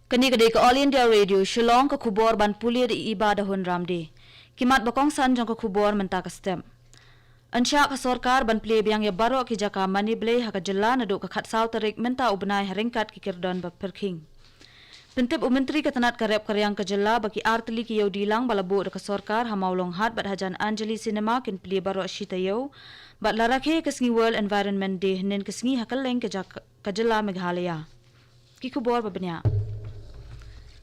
Kani kadai ke All India Radio Shillong ke kubor ban pulia di ibadah hun ramdi. Kimat bakong san jong ke kubor menta ke stem. Ansya ke sorkar ban pli biang ya baro ki jaka mani blay haka jela naduk ke khatsau tarik menta ubnai haringkat ki kirdon ba perking. Pentip menteri ketenat karep karyang ke jela bagi artli ki yau dilang balabu ke sorkar hamaulong hat bat hajan Anjali Cinema kin pli baro shita yau bat larakhe ke sngi World Environment Day nen ke sngi hakaleng ke jela Meghalaya. Ki kubor ba benya.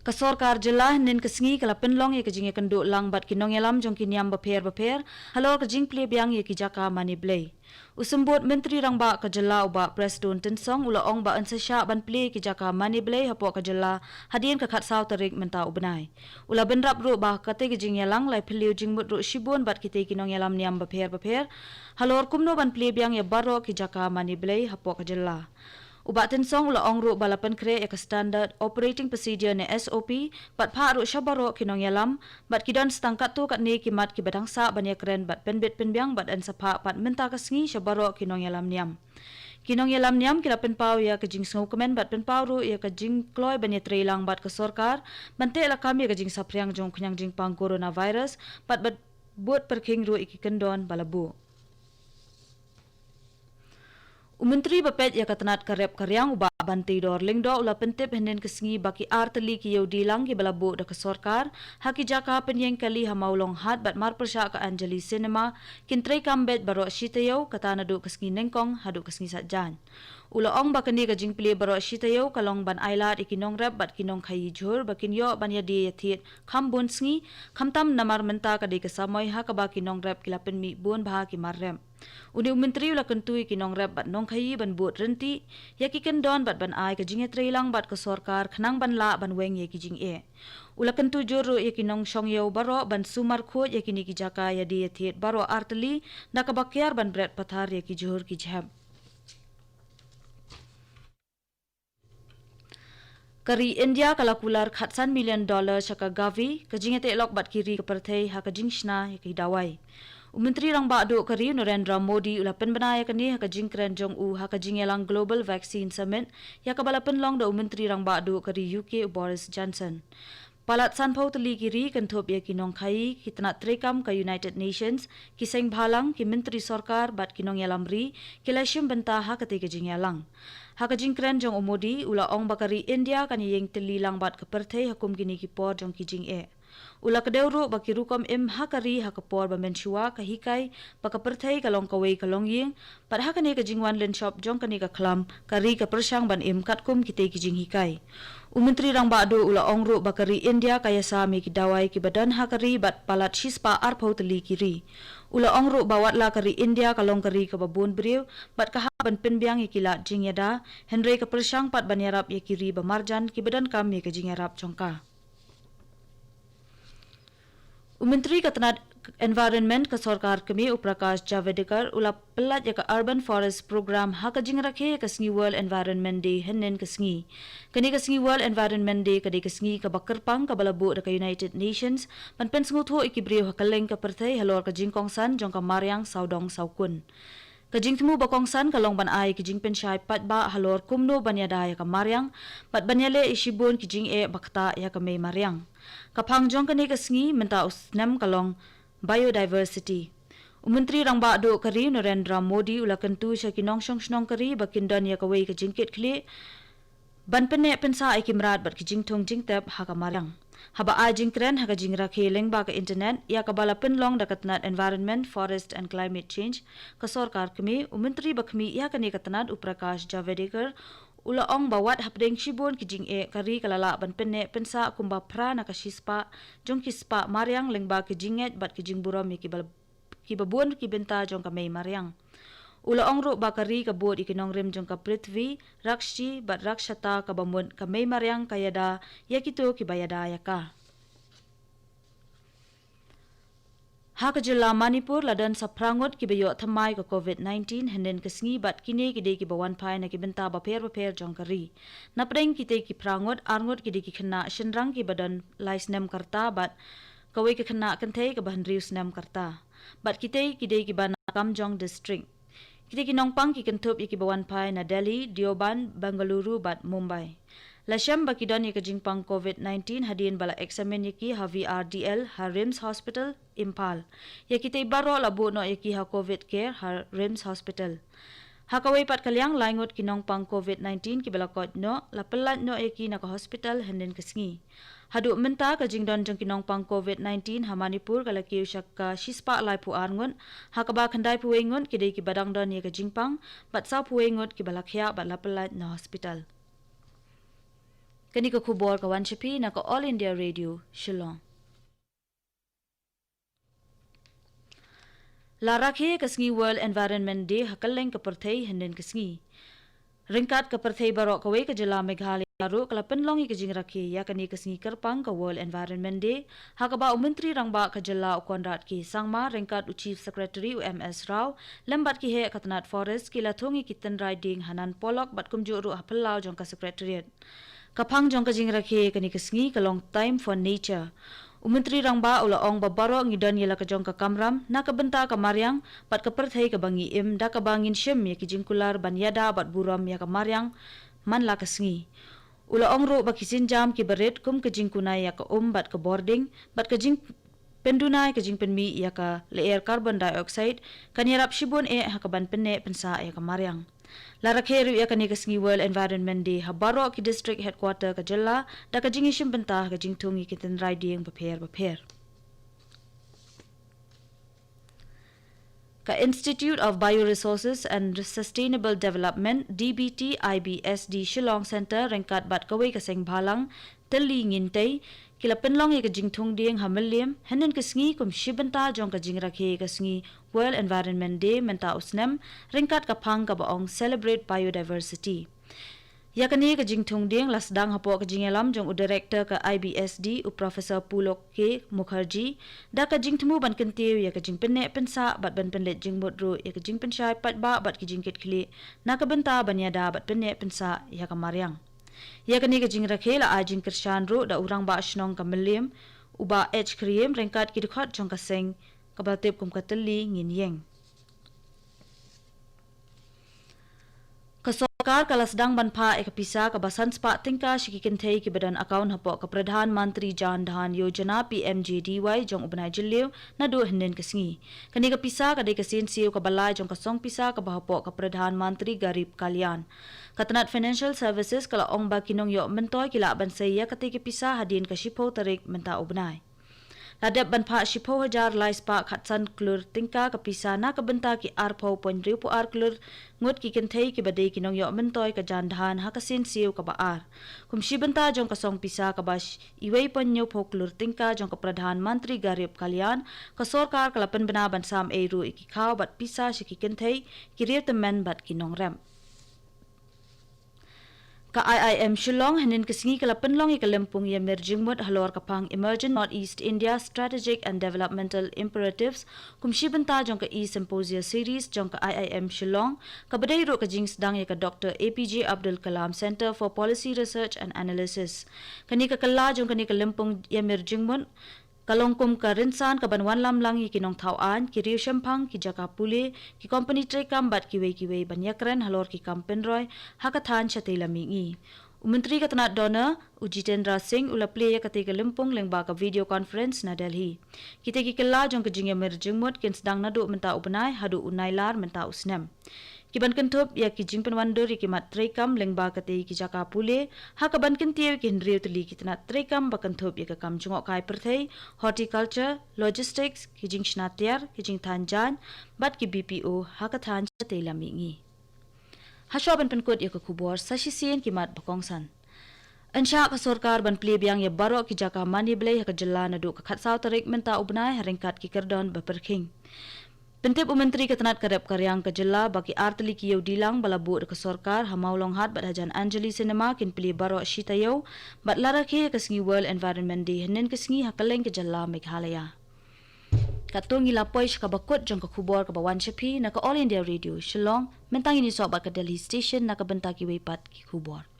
Kasorkar jelah nen kesengi kala penlong ye kejing ye kenduk lang bat kinong yalam jong kiniam beper halor kejing ple biang ye kijaka mani blay usembut menteri rang ba kejela uba presdon tensong ula ong ba ansesha ban ple kijaka mani blay hapo kejela hadien ke khat saw tarik menta ubnai ula benrap ru ba kate kejing yalang lai phliu jingmut ru shibun bat kite kinong yalam niam beper halor kumno ban ple biang ye baro kijaka mani blay hapo kejela Ubat tensong ula ong ru balapan kre ek standard operating procedure ne SOP bat pha ru shabaro kinong yalam bat kidan stangkat tu kat ne kimat ki badang sa ban kren bat penbet penbiang bat an sapa pat menta kasngi shabaro kinong yalam niam kinong yalam niam kila penpau ya kejing sngau kemen bat penpau ru ya kejing kloy ban trelang bat ke sorkar bante la kami kejing sapriang jong knyang jing pang coronavirus bat buat perking ru iki kendon balabu Menteri bapet ya katanat karep karyang uba banti dor lingdo ula pentip henen kesengi baki arteli ki yau dilang ki balabu da ke sorkar haki jaka penyeng kali hamaulong hat bat mar persya ka Anjali Cinema kintrei kambet baro shita yau katana du kesengi nengkong hadu kesengi satjan ula ong bakani ka jingpili baro shita yau kalong ban ailat ikinong rep bat kinong khayi jhur bakin yo ban ya di yathit khambun sngi khamtam namar menta ka de kesamoy ha ka ba kinong rep kilapen mi bun bha ki marrem Uni menteri ula kentui kinong rep bat nong khayi ban buat renti yaki kendon bat ban ai ka jinge trailang bat ke sorkar khnang ban la ban weng yaki jing e ula kentu juru yaki nong shong yau baro ban sumar khot yaki ni ki jaka ya di yathit baro arteli na ka bakyar ban bret pathar yaki jhur ki jhab Kari India kalakular $100 million shaka gavi kajingete lok bat kiri ke perthei ha kajingshna yaki dawai Menteri rang ba do kari Narendra Modi ula penbanaya kani ha kajing kren jong u ha kajing yalang Global Vaccine Summit ya kabala penlong do menteri rang ba do kari UK Boris Johnson Palat sanpau teli kiri kenthop ya kinong khai kitna trekam ka United Nations kiseng bhalang ki menteri sorkar bat kinong yalam ri kilashim benta ha kate kajing yalang ha kajing kren jong Modi ula ong bakari India kan yeng teli lang bat ke perthei hakum kini ki por jong kijing e Ula kadewru baki rukom hakari hakapor ba menshua kahikai baka perthai kalong kawai kalong ying pat hakane ka jingwan len shop jong kani ka klam kari ka persyang ban katkum kite ki jing hikai Menteri rang ba do ula ongru bakari India kaya sami ki dawai ki badan hakari bat palat shispa arpau teli kiri ula ongru bawat la kari India kalong kari ka babun briu bat ka ban penbiang ikilat jing yada Henry ka persyang pat ban yarap ye kiri ba marjan ki badan kam ye ka jing yarap jongka Menteri Ketenat Environment ke Sorkar kami Uprakash Javadekar ula pelat ya ke Urban Forest Program ha ka jing rakhe ke sngi World Environment Day henen ke sngi kani ke sngi World Environment Day kadi ke sngi ka bakerpang ka balabu da ka United Nations pan pen sngu iki brio ha kaleng ka perthai halor ka jingkong san jong ka Maryang Saudong Saukun Kajing temu bakong san kalong ban ai kijing pensyai pat ba halor kumno banyada ya ka Maryang pat banyale isibun kijing e bakta ya ka May Maryang kapang jong kani kasngi menta usnam kalong biodiversity Menteri rang ba do kari Narendra Modi ula kentu sya kinong shong shnong kari bakindan ya ka wei ka jingkit kli ban pene pensa ai kimrat bat kijing thong jing tap ha ka Maryang haba a jing kren ha ka jing rakhe leng ba ka internet ya ka bala penlong da katnat environment forest and climate change ka sorkar kami Menteri bakmi ya kani katnat Uprakash Javadekar ula ong bawat hapdeng shibun kijing e kari kalala ban penne pensa kumba pra na kashispa jong kispa Maryang lengba kijinget bat kijing buram ki babun ki benta jong ka May Maryang ula ong ru bakari ka bod ikinong rim jong ka Prithvi rakshi bat rakshata ka bamun ka May Maryang kayada yakito ki bayada yaka Ha kajila Manipur ladan sa prangot ki bayo thamai ka COVID-19 henen kasngi bat kini ki de ki bawan pai na ki benta baper jong kari napreng ki te ki prangot arngot ki de ki khna shinrang ki badan laisnem karta bat kawai ki khna kanthe ka ban rius nem karta bat ki te ki de ki ban kamjong district ki de ki nongpang ki kantup ki bawan pai na Delhi Deoban Bengaluru bat Mumbai Lasham bakidon ye kajingpang COVID-19 hadin bala examen yaki ha VRDL ha RIMS Hospital Impal. Yaki tay baro labo no yaki ha COVID care ha RIMS Hospital. Hakaway pat kalyang laingot kinong pang COVID-19 kibalakot no lapelat no yaki naka hospital henden kesngi. Hadu menta ka jingdon jong kinong pang COVID-19 ha Manipur kalakiu syakka shispa lai pu angun hakaba khandai pu wengun kidai ki badang don ye ka jingpang bat sa pu wengut ki balakhya bat lapelat no hospital. Kani ka khubor ka Wanchapi naka All India Radio Shillong. Larakhe kasngi World Environment Day hakaleng ka perthai henden kasngi. Ringkat ka perthai barok kawe ka jela Meghalaya ro kala penlongi ka jingrakhe ya kani kasngi karpang ka World Environment Day hakaba Menteri Rangba ka jela Ukonrat ki sangma ringkat Chief Secretary UMS Rao lembat ki he katnat forest kila thongi kitan riding hanan polok bat kumju ro hapelau jong ka secretariat. Kapang jong ka jingrakhe kani kasngi ka long time for nature. Menteri Rangba ula ong babaro ngidon yela ka jong ka kamram na ka benta ka maryang pat ka perthai ka bangi im da ka bangin shim ya ki jingkular ban yada bat buram ya ka maryang man la kasngi. Ula ong ro ba kisin jam ki berit kum ka jingkunai ya ka bat ka boarding bat ka jing pendunai ka jing penmi ya ka layer carbon dioxide kan yarap shibon ha ka ban penne pensa ya ka maryang. Larakheru ya kani kasngi World Environment Day ha baro ki district headquarter ka jella da ka jingishim benta ka jingtungi kitin riding baper. Ka Institute of Bioresources and Sustainable Development DBT IBSD Shillong Center rengkat bat kawe kaseng balang teli ngintay kila penlong ye ka jingthung ding hameliam henen kasngi kum shibenta jong ka jingrakhe kasngi World Environment Day menta usnem ringkat ka phang ka baong celebrate biodiversity. Yakani ka jingthung ding lasdang hapo ka jingelam jong u director ka IBSD u Professor Pulok K Mukherjee da ka jingthmu ban kentiu ya ka jingpenne pensa bat ban penlet jingmodro ya ka jingpenshai pat ba bat ki jingkit khli na ka benta banyada bat penne pensa ya ka maryang. Ya kani ka jingrakhe la ajing kershan ro da urang ba shnong ka melim uba h kriem rengkat ki dikhat jong ka seng kabaltep kum ka teli ngin yeng. Kasokar kalasdang banpa ekapisa ka basan spa tingka shikikenthei ki badan account hapo ka Pradhan Mantri Jan Dhan Yojana PMJDY jong ubnai jilliu na do henden kasngi. Kani ka pisa ka de kasin siu ka balai jong ka song pisa ka bahapo ka Pradhan Mantri Garib Kalyan. Katanat Financial Services kala ong ba kinong yo mentoy kila bansaya kati ki pisa hadin ka shipo tarik menta ubnai. Ladap banpa shipo hajar lai spa khatsan klur tingka kapisa na kabenta ki arpo pon riu po ar klur ngut ki kenthei ki badai kinong yo mentoy ka jandhan hakasin siu ka baar kum shibenta jong ka song pisa ka bash iwei pon nyo po klur tingka jong ka Pradhan Mantri Garib Kalyan ka sorkar kalapan bena bansam eru iki khaw bat pisa shiki kenthei ki retemen bat kinong rem. Ka IIM Shillong hanin kasngi kala penlong ikalempung ya merjingmut halor kapang Emerging Northeast India Strategic and Developmental Imperatives kumshi benta jong ka e-symposia series jong ka IIM Shillong ka badai ro ka jing sedang ya ka Dr. APJ Abdul Kalam Center for Policy Research and Analysis. Kani ka kala jong kani kalempung ya merjingmut kalongkum ka rinsan ka banwan lam lang ikinong tauan ki riu shampang ki jaka puli ki company trekam bat kiwei banyakren halor ki kampenroy hakathan chatei lamingi. Menteri Katanat Dona Ujitendra Singh ulaple ya katiga limpung lengba ka video conference na Delhi. Kita ki kala jong ka jingya merjingmut kin sedang nadu menta ubnai hadu unailar menta usnem. Kiban kentup ya ki jing penwandur ki mat trekam lengba kate ki jaka pule ha kaban kentiu ki hendriu teli ki tanat trekam ba kentup ya ka kam jungok kai perthei horticulture logistics ki jing snatiar ki jing thanjan bat ki BPO ha ka than chate lamingi hasho ban penkut ya ka khubor sashisien ki mat bakongsan ansha ka sarkar ban ple biang ya baro ki jaka mani blai ha ka jalla na do ka khatsaw tarik menta ubnai haringkat ki kerdon ba perking. Pentip Menteri Katanat Karep Karyang Kajela bagi arteli kiyo dilang balabu ke sorkar hamaulong hat bat hajan Anjali Cinema kin pili baro shitayo bat larakhe kasngi World Environment Day henen kasngi hakaleng Kajela Meghalaya. Katungi lapoy kabakut jong kakubor ka Wanchapi na ka All India Radio Shillong mentang ini sok bat ka Delhi Station na kabenta ki weipat ki kubor.